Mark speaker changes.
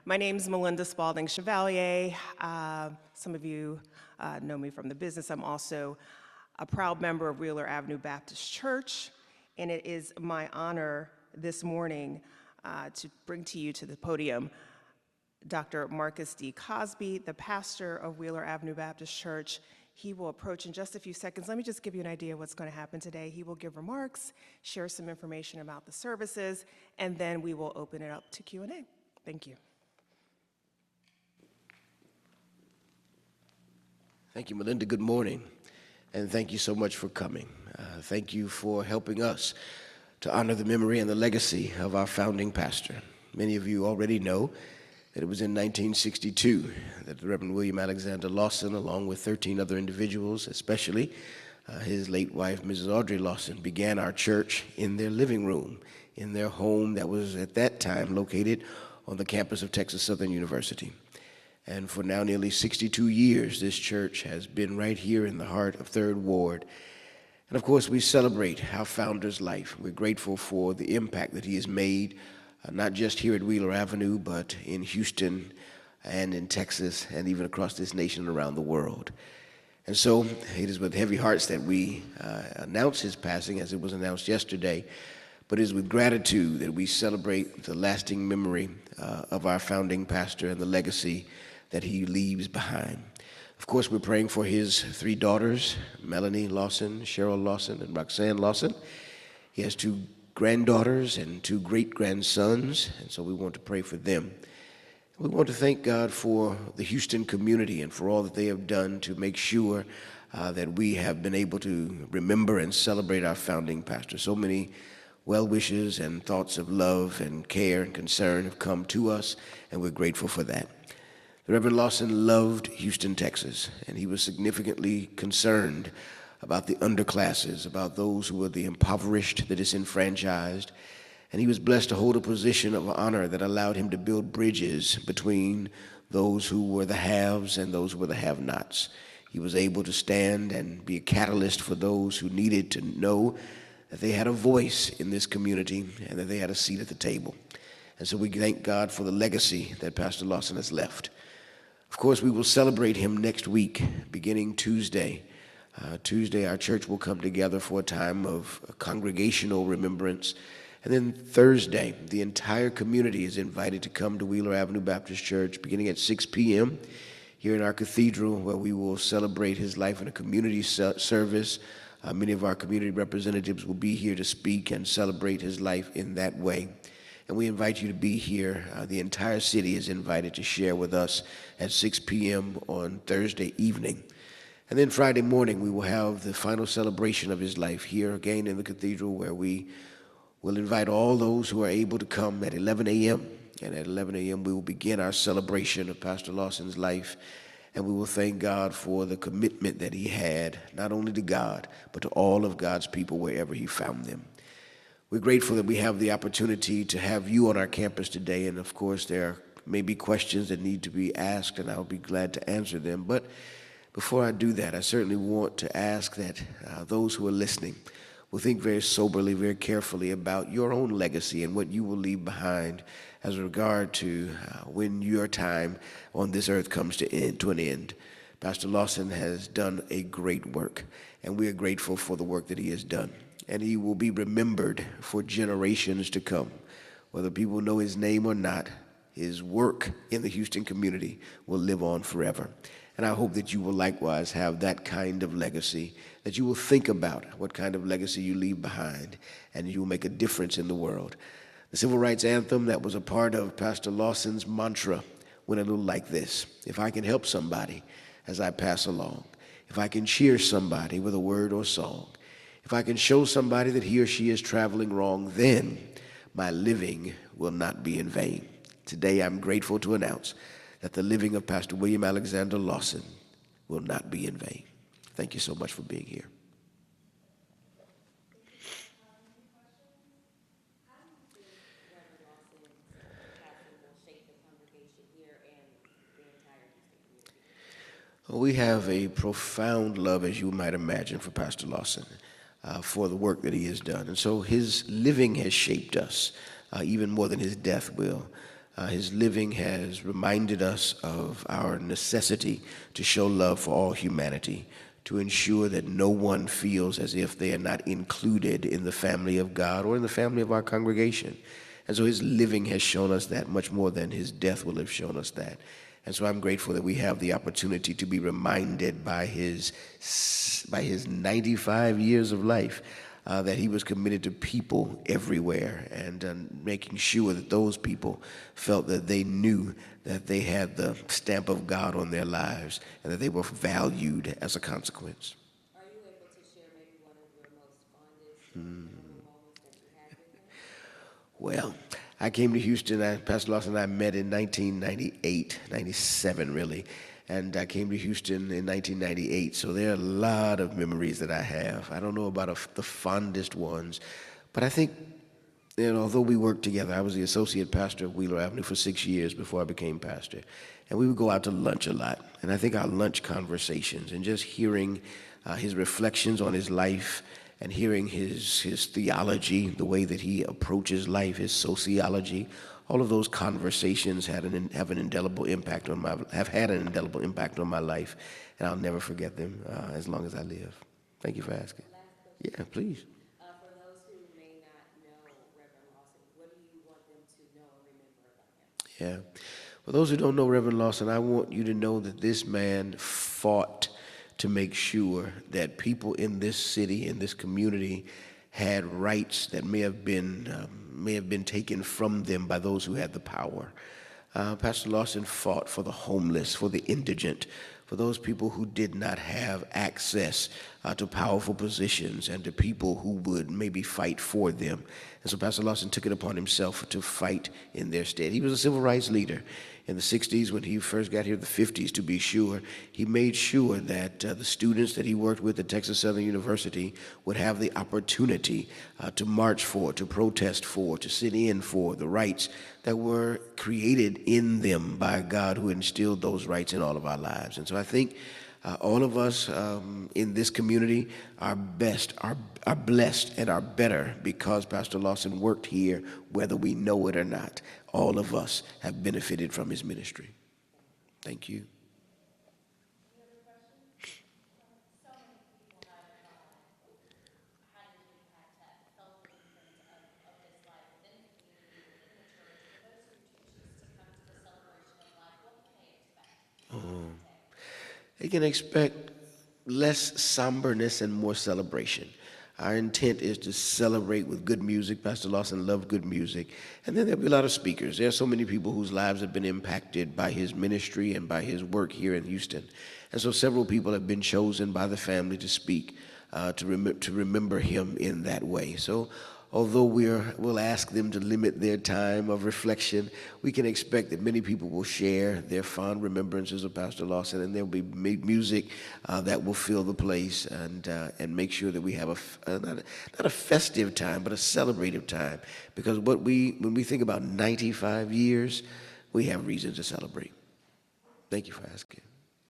Speaker 1: My name's Melinda Spalding Chevalier. Some of you know me from the business. I'm also a proud member of Wheeler Avenue Baptist Church, and it is my honor this morning to bring to you to the podium Dr. Marcus D. Cosby, the pastor of Wheeler Avenue Baptist Church. He will approach in just a few seconds. Let me just give you an idea of what's going to happen today. He will give remarks, share some information about the services, and then we will open it up to Q&A. Thank you.
Speaker 2: Thank you, Melinda. Good morning, and thank you so much for coming. Thank you for helping us to honor the memory and the legacy of our founding pastor. Many of you already know that it was in 1962 that the Reverend William Alexander Lawson, along with 13 other individuals, especially his late wife, Mrs. Audrey Lawson, began our church in their living room, in their home that was at that time located on the campus of Texas Southern University. And for now nearly 62 years, this church has been right here in the heart of 3rd Ward. And of course, we celebrate our founder's life. We're grateful for the impact that he has made, not just here at Wheeler Avenue, but in Houston and in Texas and even across this nation and around the world. And so it is with heavy hearts that we announce his passing, as it was announced yesterday, but it is with gratitude that we celebrate the lasting memory of our founding pastor and the legacy that he leaves behind. Of course, we're praying for his 3 daughters, Melanie Lawson, Cheryl Lawson, and Roxanne Lawson. He has 2 granddaughters and 2 great-grandsons, and so we want to pray for them. We want to thank God for the Houston community and for all that they have done to make sure that we have been able to remember and celebrate our founding pastor. So many well wishes and thoughts of love and care and concern have come to us, and we're grateful for that. The Reverend Lawson loved Houston, Texas, and he was significantly concerned about the underclasses, about those who were the impoverished, the disenfranchised, and he was blessed to hold a position of honor that allowed him to build bridges between those who were the haves and those who were the have-nots. He was able to stand and be a catalyst for those who needed to know that they had a voice in this community and that they had a seat at the table. And so we thank God for the legacy that Pastor Lawson has left. Of course, we will celebrate him next week, beginning Tuesday. Tuesday, our church will come together for a time of congregational remembrance. And then Thursday, the entire community is invited to come to Wheeler Avenue Baptist Church, beginning at 6 p.m. here in our cathedral, where we will celebrate his life in a community service. Many of our community representatives will be here to speak and celebrate his life in that way. And we invite you to be here. The entire city is invited to share with us at 6 p.m. on Thursday evening. And then Friday morning, we will have the final celebration of his life here again in the cathedral, where we will invite all those who are able to come at 11 a.m. And at 11 a.m., we will begin our celebration of Pastor Lawson's life. And we will thank God for the commitment that he had, not only to God, but to all of God's people wherever he found them. We're grateful that we have the opportunity to have you on our campus today, and of course there may be questions that need to be asked, and I'll be glad to answer them. But before I do that, I certainly want to ask that those who are listening will think very soberly, very carefully about your own legacy and what you will leave behind as regard to when your time on this earth comes to an end. Pastor Lawson has done a great work, and we are grateful for the work that he has done. And he will be remembered for generations to come. Whether people know his name or not, his work in the Houston community will live on forever. And I hope that you will likewise have that kind of legacy, that you will think about what kind of legacy you leave behind, and you will make a difference in the world. The civil rights anthem that was a part of Pastor Lawson's mantra went a little like this: if I can help somebody as I pass along, if I can cheer somebody with a word or song, if I can show somebody that he or she is traveling wrong, then my living will not be in vain. Today, I'm grateful to announce that the living of Pastor William Alexander Lawson will not be in vain. Thank you so much for being here. We have a profound love, as you might imagine, for Pastor Lawson, for the work that he has done. And so his living has shaped us, even more than his death will. His living has reminded us of our necessity to show love for all humanity, to ensure that no one feels as if they are not included in the family of God or in the family of our congregation. And so his living has shown us that much more than his death will have shown us that. And so I'm grateful that we have the opportunity to be reminded by his 95 years of life that he was committed to people everywhere, and making sure that those people felt that they knew that they had the stamp of God on their lives and that they were valued as a consequence.
Speaker 3: Are you able to share maybe one of your most fondest memorable moments that you had with him?
Speaker 2: Well, I came to Houston, Pastor Lawson and I met in 1998, 97 really, and I came to Houston in 1998, so there are a lot of memories that I have. I don't know about the fondest ones, but I think, although we worked together, I was the associate pastor of Wheeler Avenue for 6 years before I became pastor, and we would go out to lunch a lot, and I think our lunch conversations and just hearing his reflections on his life and hearing his theology, the way that he approaches life, his sociology, all of those conversations have an indelible impact on have had an indelible impact on my life, and I'll never forget them as long as I live. Thank you for asking. Yeah, please.
Speaker 3: For those who may not know Reverend Lawson, what do you want them to know and remember about him?
Speaker 2: Yeah. For those who don't know Reverend Lawson, I want you to know that this man fought to make sure that people in this city, in this community, had rights that may have been taken from them by those who had the power. Pastor Lawson fought for the homeless, for the indigent, for those people who did not have access to powerful positions and to people who would maybe fight for them. And so Pastor Lawson took it upon himself to fight in their stead. He was a civil rights leader in the 60s when he first got here, the 50s to be sure. He made sure that the students that he worked with at Texas Southern University would have the opportunity to march for, to protest for, to sit in for the rights that were created in them by God, who instilled those rights in all of our lives. And so I think all of us in this community are blessed and are better because Pastor Lawson worked here, whether we know it or not. All of us have benefited from his ministry. Thank you. They can expect less somberness and more celebration. Our intent is to celebrate with good music. Pastor Lawson loved good music. And then there'll be a lot of speakers. There are so many people whose lives have been impacted by his ministry and by his work here in Houston. And so several people have been chosen by the family to speak, to remember him in that way. So although we'll ask them to limit their time of reflection, we can expect that many people will share their fond remembrances of Pastor Lawson, and there'll be music that will fill the place and make sure that we have not a festive time, but a celebrative time. Because when we think about 95 years, we have reason to celebrate. Thank you for asking.